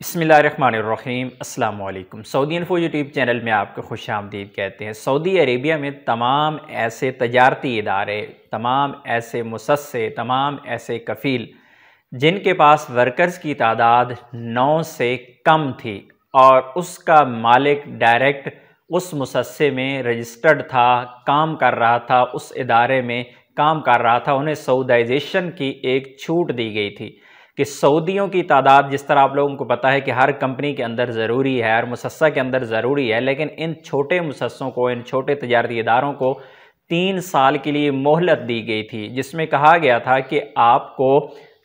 बिस्मिल्लाहिर्रहमानिर्रहीम। अस्सलाम वालेकुम। सऊदी इन्फो यूट्यूब चैनल में आपको खुश आमदीद कहते हैं। सऊदी अरेबिया में तमाम ऐसे तजारती इदारे, तमाम ऐसे मुसस्से, तमाम ऐसे कफ़ील जिनके पास वर्कर्स की तादाद 9 से कम थी और उसका मालिक डायरेक्ट उस मुसस्से में रजिस्टर्ड था, काम कर रहा था, उस इदारे में काम कर रहा था, उन्हें सऊदाइजेशन की एक छूट दी गई थी कि सऊदियों की तादाद, जिस तरह आप लोगों को पता है कि हर कंपनी के अंदर ज़रूरी है, हर मुसस्सा के अंदर ज़रूरी है, लेकिन इन छोटे मुसस्सों को, इन छोटे तजारती इदारों को 3 साल के लिए मोहलत दी गई थी, जिसमें कहा गया था कि आपको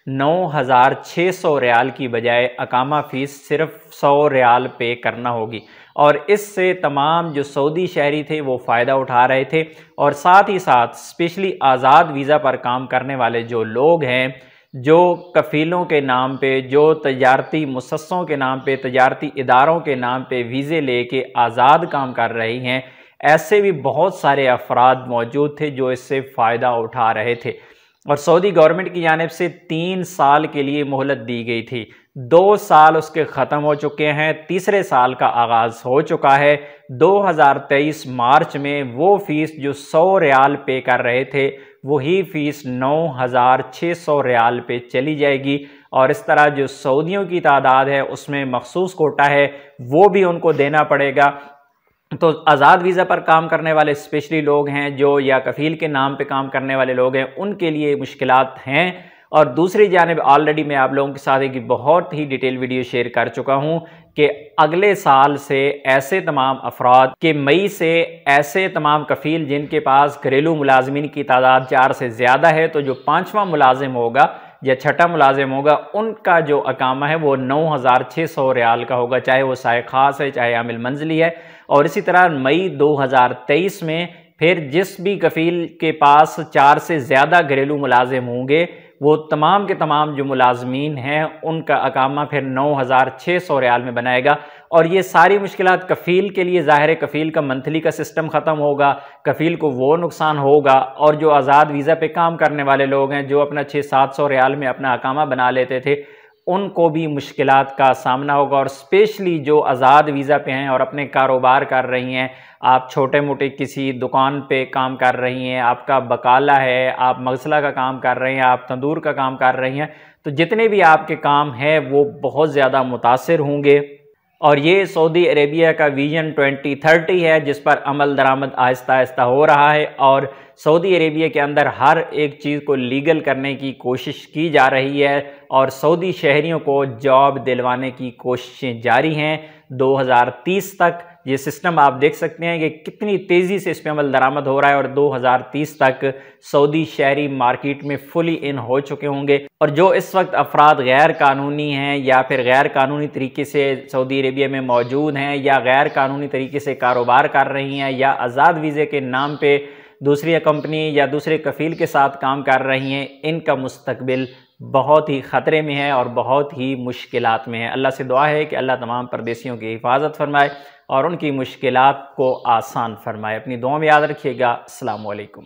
9,600 रियाल की बजाय अकामा फ़ीस सिर्फ 100 रियाल पे करना होगी। और इससे तमाम जो सऊदी शहरी थे वो फ़ायदा उठा रहे थे। और साथ ही साथ स्पेशली आज़ाद वीज़ा पर काम करने वाले जो लोग हैं, जो कफ़ीलों के नाम पे, जो तजारती मुसस्सों के नाम पे, तजारती इदारों के नाम पे वीज़े लेके आज़ाद काम कर रही हैं, ऐसे भी बहुत सारे अफराद मौजूद थे जो इससे फ़ायदा उठा रहे थे। और सऊदी गवर्नमेंट की जानिब से 3 साल के लिए मोहलत दी गई थी। 2 साल उसके ख़त्म हो चुके हैं, तीसरे साल का आगाज़ हो चुका है। 2023 मार्च में वो फ़ीस जो 100 रियाल पे कर रहे थे, वही फ़ीस 9,600 रियाल पे चली जाएगी। और इस तरह जो सऊदियों की तादाद है उसमें मखसूस कोटा है, वो भी उनको देना पड़ेगा। तो आज़ाद वीज़ा पर काम करने वाले स्पेशली लोग हैं जो, या कफ़ील के नाम पे काम करने वाले लोग हैं, उनके लिए मुश्किलात हैं। और दूसरी जानिब ऑलरेडी मैं आप लोगों के साथ एक बहुत ही डिटेल वीडियो शेयर कर चुका हूँ कि अगले साल से ऐसे तमाम अफराद के मई से ऐसे तमाम कफ़ील जिनके पास घरेलू मुलाजमीन की तादाद 4 से ज़्यादा है, तो जो 5वां मुलाजिम होगा या 6ठा मुलाजिम होगा, उनका जो अकामा है वो 9,600 रियाल का होगा, चाहे वो साए ख़ास है, चाहे आमिल मंजली है। और इसी तरह मई 2023 में फिर जिस भी कफ़ील के पास 4 से ज़्यादा घरेलू मुलाजिम होंगे, वो तमाम के तमाम जो मुलाजमीन हैं उनका अकामा फिर 9,600 रियाल में बनाएगा। और ये सारी मुश्किलात कफ़ील के लिए, ज़ाहिर है कफ़ील का मंथली का सिस्टम ख़त्म होगा, कफ़ील को वो नुकसान होगा। और जो आज़ाद वीज़ा पे काम करने वाले लोग हैं, जो अपना 600-700 रियाल में अपना अकामा बना लेते थे, उनको भी मुश्किलात का सामना होगा। और स्पेशली जो आज़ाद वीज़ा पे हैं और अपने कारोबार कर रही हैं, आप छोटे मोटे किसी दुकान पे काम कर रही हैं, आपका बकाला है, आप मगसला का काम कर रहे हैं, आप तंदूर का काम कर रही हैं, तो जितने भी आपके काम हैं वो बहुत ज़्यादा मुतासिर होंगे। और ये सऊदी अरेबिया का विजन 2030 है, जिस पर अमल दरामद आहिस्ता आहिस्ता हो रहा है। और सऊदी अरेबिया के अंदर हर एक चीज़ को लीगल करने की कोशिश की जा रही है और सऊदी शहरियों को जॉब दिलवाने की कोशिशें जारी हैं। 2030 तक ये सिस्टम आप देख सकते हैं कि कितनी तेज़ी से इस पर अमल दरामद हो रहा है। और 2030 तक सऊदी शहरी मार्केट में फुली इन हो चुके होंगे। और जो इस वक्त अफराद गैर कानूनी हैं या फिर गैर कानूनी तरीके से सऊदी अरेबिया में मौजूद हैं, या गैर कानूनी तरीके से कारोबार कर रही हैं, या आज़ाद वीज़े के नाम पे दूसरी कंपनी या दूसरे कफ़ील के साथ काम कर रही हैं, इनका मुस्तकबिल बहुत ही ख़तरे में है और बहुत ही मुश्किलात में है। अल्लाह से दुआ है कि अल्लाह तमाम परदेशियों की हिफाजत फरमाए और उनकी मुश्किलात को आसान फरमाए। अपनी दुआ में याद रखिएगा। अस्सलाम वालेकुम।